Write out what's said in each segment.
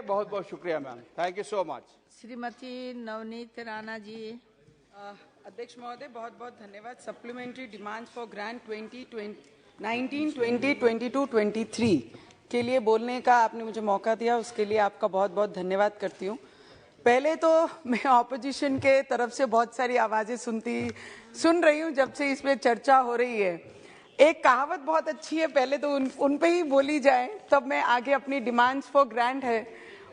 बहुत बहुत शुक्रिया ma'am, thank you so much. Shrimati Navneet Rana ji. अध्यक्ष महोदय, बहुत बहुत धन्यवाद। सप्लीमेंट्री डिमांड्स फॉर ग्रांट 2019, 20, 22, 23 के लिए बोलने का आपने मुझे मौका दिया, उसके लिए आपका बहुत बहुत धन्यवाद करती हूँ। पहले तो मैं ऑपोजिशन के तरफ से बहुत सारी आवाजें सुन रही हूँ जब से इसमें चर्चा हो रही है। एक कहावत बहुत अच्छी है, पहले तो उन पे ही बोली जाए, तब मैं आगे अपनी डिमांड्स फॉर ग्रांट है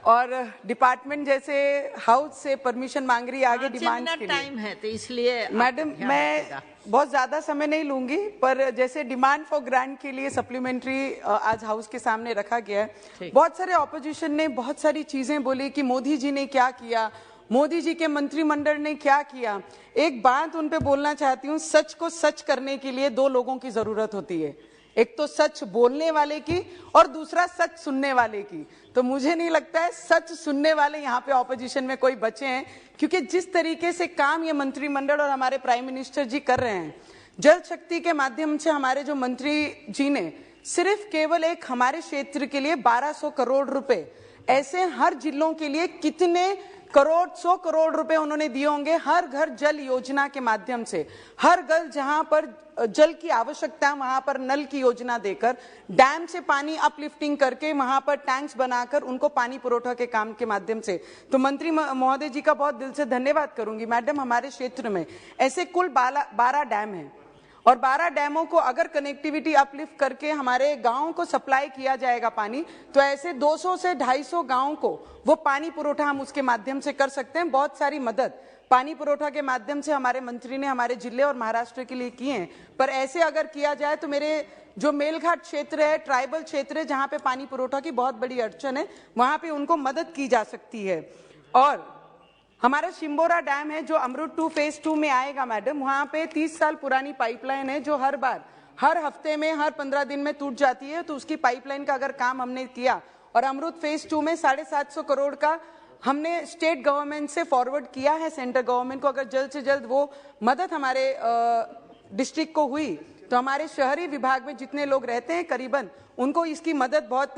और डिपार्टमेंट जैसे हाउस से परमिशन मांग रही है आगे डिमांड के लिए। टाइम है तो इसलिए मैडम मैं बहुत ज्यादा समय नहीं लूंगी, पर जैसे डिमांड फॉर ग्रांट के लिए सप्लीमेंट्री आज हाउस के सामने रखा गया है। बहुत सारे ऑपोजिशन ने बहुत सारी चीजें बोली कि मोदी जी ने क्या किया, मोदी जी के मंत्रिमंडल ने क्या किया। एक बात उन पे बोलना चाहती हूँ, सच को सच करने के लिए दो लोगों की जरूरत होती है, एक तो सच बोलने वाले की और दूसरा सच सुनने वाले की। तो मुझे नहीं लगता है सच सुनने वाले यहाँ पे ऑपोजिशन में कोई बचे हैं, क्योंकि जिस तरीके से काम ये मंत्रिमंडल और हमारे प्राइम मिनिस्टर जी कर रहे हैं, जल शक्ति के माध्यम से हमारे जो मंत्री जी ने सिर्फ केवल एक हमारे क्षेत्र के लिए 1200 करोड़ रुपए, ऐसे हर जिलों के लिए कितने करोड़ 100 करोड़ रुपए उन्होंने दिए होंगे हर घर जल योजना के माध्यम से। हर घर जहां पर जल की आवश्यकता वहां पर नल की योजना देकर, डैम से पानी अपलिफ्टिंग करके वहां पर टैंक्स बनाकर उनको पानी पुरोठा के काम के माध्यम से। तो मंत्री महोदय जी का बहुत दिल से धन्यवाद करूंगी। मैडम, हमारे क्षेत्र में ऐसे कुल 12 डैम हैं और 12 डैमों को अगर कनेक्टिविटी अपलिफ्ट करके हमारे गांवों को सप्लाई किया जाएगा पानी, तो ऐसे 200 से 250 गांवों को वो पानी पुरोठा हम उसके माध्यम से कर सकते हैं। बहुत सारी मदद पानी पुरोठा के माध्यम से हमारे मंत्री ने हमारे जिले और महाराष्ट्र के लिए किए हैं, पर ऐसे अगर किया जाए तो मेरे जो मेलघाट क्षेत्र है, ट्राइबल क्षेत्र है, जहां पे पानी पुरोठा की बहुत बड़ी अड़चन है, वहां पे उनको मदद की जा सकती है। और हमारा शिम्बोरा डैम है जो अमृत 2 फेज 2 में आएगा मैडम, वहां पे 30 साल पुरानी पाइपलाइन है जो हर बार हर हफ्ते में हर 15 दिन में टूट जाती है। तो उसकी पाइपलाइन का अगर काम हमने किया और अमृत फेज 2 में 750 करोड़ का हमने स्टेट गवर्नमेंट से फॉरवर्ड किया है सेंट्रल गवर्नमेंट को, अगर जल्द से जल्द वो मदद हमारे डिस्ट्रिक्ट को हुई तो हमारे शहरी विभाग में जितने लोग रहते हैं करीबन उनको इसकी मदद बहुत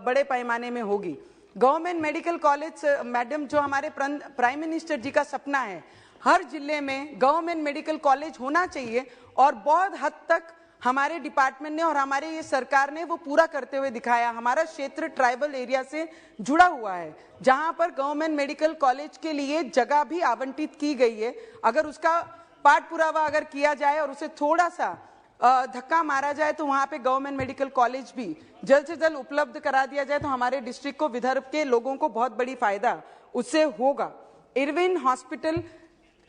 बड़े पैमाने में होगी। गवर्नमेंट मेडिकल कॉलेज मैडम, जो हमारे प्राइम मिनिस्टर जी का सपना है, हर जिले में गवर्नमेंट मेडिकल कॉलेज होना चाहिए और बहुत हद तक हमारे डिपार्टमेंट ने और हमारे ये सरकार ने वो पूरा करते हुए दिखाया। हमारा क्षेत्र ट्राइबल एरिया से जुड़ा हुआ है, जहां पर गवर्नमेंट मेडिकल कॉलेज के लिए जगह भी आवंटित की गई है। अगर उसका पाठ पुरावा अगर किया जाए और उसे थोड़ा सा धक्का मारा जाए तो वहां पे गवर्नमेंट मेडिकल कॉलेज भी जल्द से जल्द उपलब्ध करा दिया जाए तो हमारे डिस्ट्रिक्ट को, विदर्भ के लोगों को बहुत बड़ी फायदा उससे होगा। इरविन हॉस्पिटल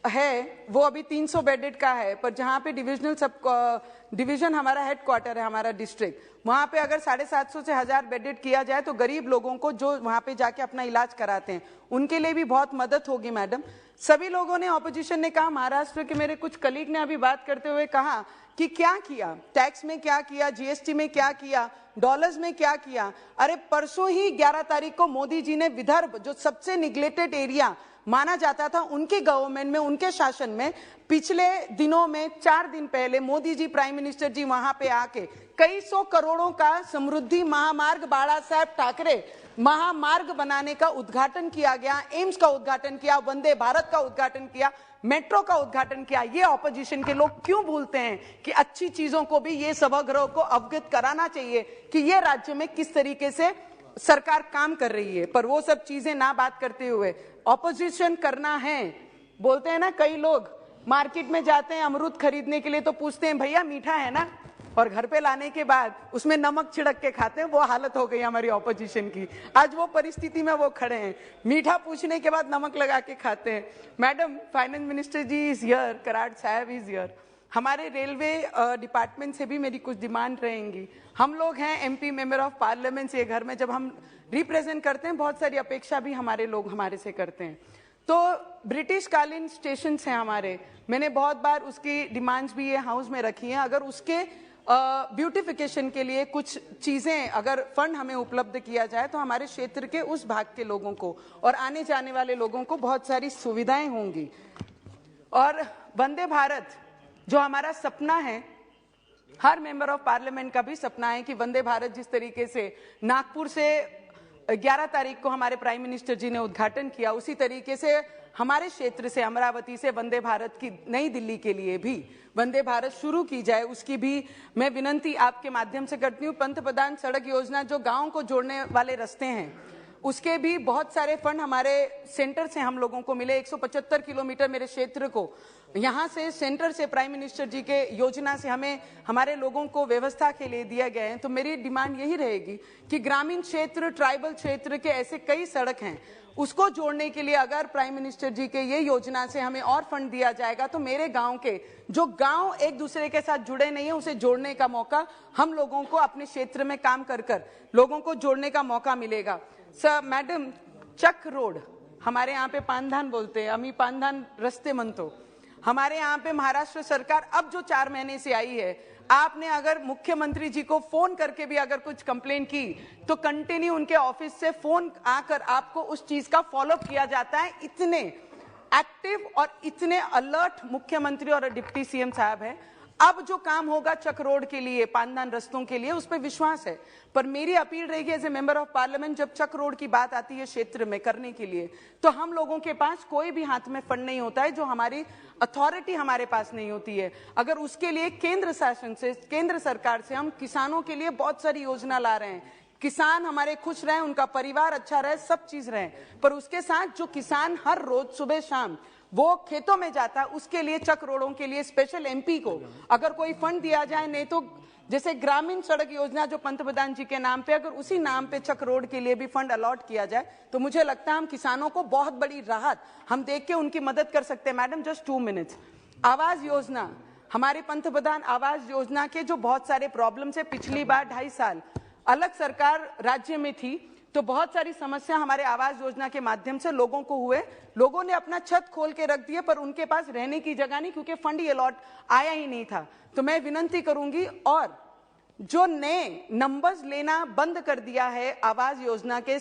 है वो अभी 300 बेडेड का है, पर जहां पे डिवीजन हमारा हेडक्वार्टर है, हमारा डिस्ट्रिक्ट, वहां पे अगर 750 से 1000 बेडेड किया जाए तो गरीब लोगों को जो वहां पे जाके अपना इलाज कराते हैं उनके लिए भी बहुत मदद होगी। मैडम, सभी लोगों ने, ऑपोजिशन ने कहा, महाराष्ट्र के मेरे कुछ कलीग ने अभी बात करते हुए कहा कि क्या किया, टैक्स में क्या किया, जीएसटी में क्या किया, डॉलर्स में क्या किया। अरे परसों ही 11 तारीख को मोदी जी ने विदर्भ, जो सबसे निग्लेक्टेड एरिया माना जाता था, उनके गवर्नमेंट में, उनके शासन में पिछले दिनों में 4 दिन पहले मोदी जी, प्राइम मिनिस्टर जी वहां पे आके कई 100 करोड़ों का समृद्धि महामार्ग, बाला साहेब ठाकरे महामार्ग बनाने का उद्घाटन किया गया, एम्स का उद्घाटन किया, वंदे भारत का उद्घाटन किया, मेट्रो का उद्घाटन किया। ये ऑपोजिशन के लोग क्यों भूलते हैं कि अच्छी चीजों को भी ये सभागृह को अवगत कराना चाहिए कि ये राज्य में किस तरीके से सरकार काम कर रही है। पर वो सब चीजें ना बात करते हुए ऑपोजिशन करना है, बोलते हैं ना, कई लोग मार्केट में जाते हैं अमरूद खरीदने के लिए तो पूछते हैं भैया मीठा है ना, और घर पे लाने के बाद उसमें नमक छिड़क के खाते हैं। वो हालत हो गई हमारी ऑपोजिशन की, आज वो परिस्थिति में वो खड़े हैं, मीठा पूछने के बाद नमक लगा के खाते हैं। Madam, finance minister ji is here, Karad साहब इज हियर। हमारे रेलवे डिपार्टमेंट से भी मेरी कुछ डिमांड रहेंगी। हम लोग हैं एमपी मेंबर ऑफ पार्लियामेंट से, घर में जब हम रिप्रेजेंट करते हैं बहुत सारी अपेक्षा भी हमारे लोग हमारे से करते हैं। तो ब्रिटिश कालीन स्टेशन हैं हमारे, मैंने बहुत बार उसकी डिमांड्स भी ये हाउस में रखी हैं। अगर उसके ब्यूटिफिकेशन के लिए कुछ चीजें, अगर फंड हमें उपलब्ध किया जाए तो हमारे क्षेत्र के उस भाग के लोगों को और आने जाने वाले लोगों को बहुत सारी सुविधाएं होंगी। और वंदे भारत जो हमारा सपना है, हर मेंबर ऑफ पार्लियामेंट का भी सपना है कि वंदे भारत जिस तरीके से नागपुर से 11 तारीख को हमारे प्राइम मिनिस्टर जी ने उद्घाटन किया, उसी तरीके से हमारे क्षेत्र से अमरावती से वंदे भारत की नई दिल्ली के लिए भी वंदे भारत शुरू की जाए, उसकी भी मैं विनंती आपके माध्यम से करती हूँ। पंतप्रधान सड़क योजना जो गांव को जोड़ने वाले रास्ते हैं, उसके भी बहुत सारे फंड हमारे सेंटर से हम लोगों को मिले। 175 किलोमीटर मेरे क्षेत्र को यहाँ से सेंटर से प्राइम मिनिस्टर जी के योजना से हमें हमारे लोगों को व्यवस्था के लिए दिया गया है। तो मेरी डिमांड यही रहेगी कि ग्रामीण क्षेत्र, ट्राइबल क्षेत्र के ऐसे कई सड़क हैं, उसको जोड़ने के लिए अगर प्राइम मिनिस्टर जी के ये योजना से हमें और फंड दिया जाएगा तो मेरे गांव के जो गांव एक दूसरे के साथ जुड़े नहीं है, उसे जोड़ने का मौका हम लोगों को अपने क्षेत्र में काम कर लोगों को जोड़ने का मौका मिलेगा। सर मैडम, चक रोड हमारे यहाँ पे पानधान बोलते हैं, अमी पानधान रस्ते मनतो, हमारे यहाँ पे महाराष्ट्र सरकार अब जो 4 महीने से आई है, आपने अगर मुख्यमंत्री जी को फोन करके भी अगर कुछ कंप्लेन की तो कंटिन्यू उनके ऑफिस से फोन आकर आपको उस चीज का फॉलोअप किया जाता है। इतने एक्टिव और इतने अलर्ट मुख्यमंत्री और डिप्टी सीएम साहब है। अब जो काम होगा चक रोड के लिए, पानदान रस्तों के लिए, उस पर विश्वास है। पर मेरी अपील रहेगी as a member of parliament, जब चक रोड की बात आती है क्षेत्र में करने के लिए, तो हम लोगों के पास कोई भी हाथ में फंड नहीं होता है, जो हमारी अथॉरिटी हमारे पास नहीं होती है। अगर उसके लिए केंद्र शासन से, केंद्र सरकार से हम किसानों के लिए बहुत सारी योजना ला रहे हैं, किसान हमारे खुश रहे, उनका परिवार अच्छा रहे, सब चीज रहे, पर उसके साथ जो किसान हर रोज सुबह शाम वो खेतों में जाता है, उसके लिए चक रोडों के लिए स्पेशल एमपी को अगर कोई फंड दिया जाए, नहीं तो जैसे ग्रामीण सड़क योजना जो पंतप्रधान जी के नाम पे, अगर उसी नाम पे चक रोड के लिए भी फंड अलॉट किया जाए तो मुझे लगता है हम किसानों को बहुत बड़ी राहत हम देख के उनकी मदद कर सकते हैं। Madam just 2 minutes. Awas Yojana, हमारे पंतप्रधान आवास योजना के जो बहुत सारे प्रॉब्लम्स है, पिछली बार 2.5 साल अलग सरकार राज्य में थी तो बहुत सारी समस्या हमारे आवास योजना के माध्यम से लोगों को हुए, लोगों ने अपना छत खोल के रख दिया पर उनके पास रहने की जगह नहीं, क्योंकि फंड ही अलॉट आया ही नहीं था। तो मैं विनंती करूंगी, और जो नए नंबर्स लेना बंद कर दिया है आवास योजना के,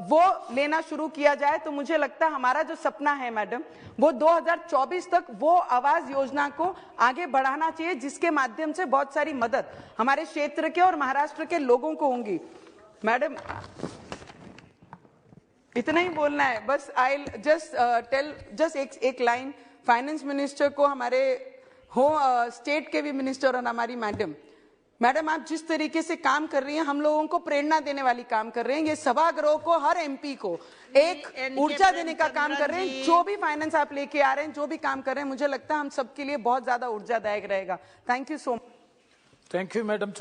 वो लेना शुरू किया जाए तो मुझे लगता है हमारा जो सपना है मैडम, वो 2024 तक वो आवास योजना को आगे बढ़ाना चाहिए, जिसके माध्यम से बहुत सारी मदद हमारे क्षेत्र के और महाराष्ट्र के लोगों को होंगी। मैडम इतना ही बोलना है बस। आई जस्ट टेल जस्ट एक लाइन फाइनेंस मिनिस्टर को, हमारे स्टेट के भी मिनिस्टर और हमारी मैडम आप जिस तरीके से काम कर रही हैं, हम लोगों को प्रेरणा देने वाली काम कर रहे हैं। ये सभागृह को, हर एमपी को एक ऊर्जा देने का काम कर रहे हैं। जो भी फाइनेंस आप लेके आ रहे हैं, जो भी काम कर रहे हैं, मुझे लगता है हम सबके लिए बहुत ज्यादा ऊर्जादायक रहेगा। Thank you so much. Thank you madam.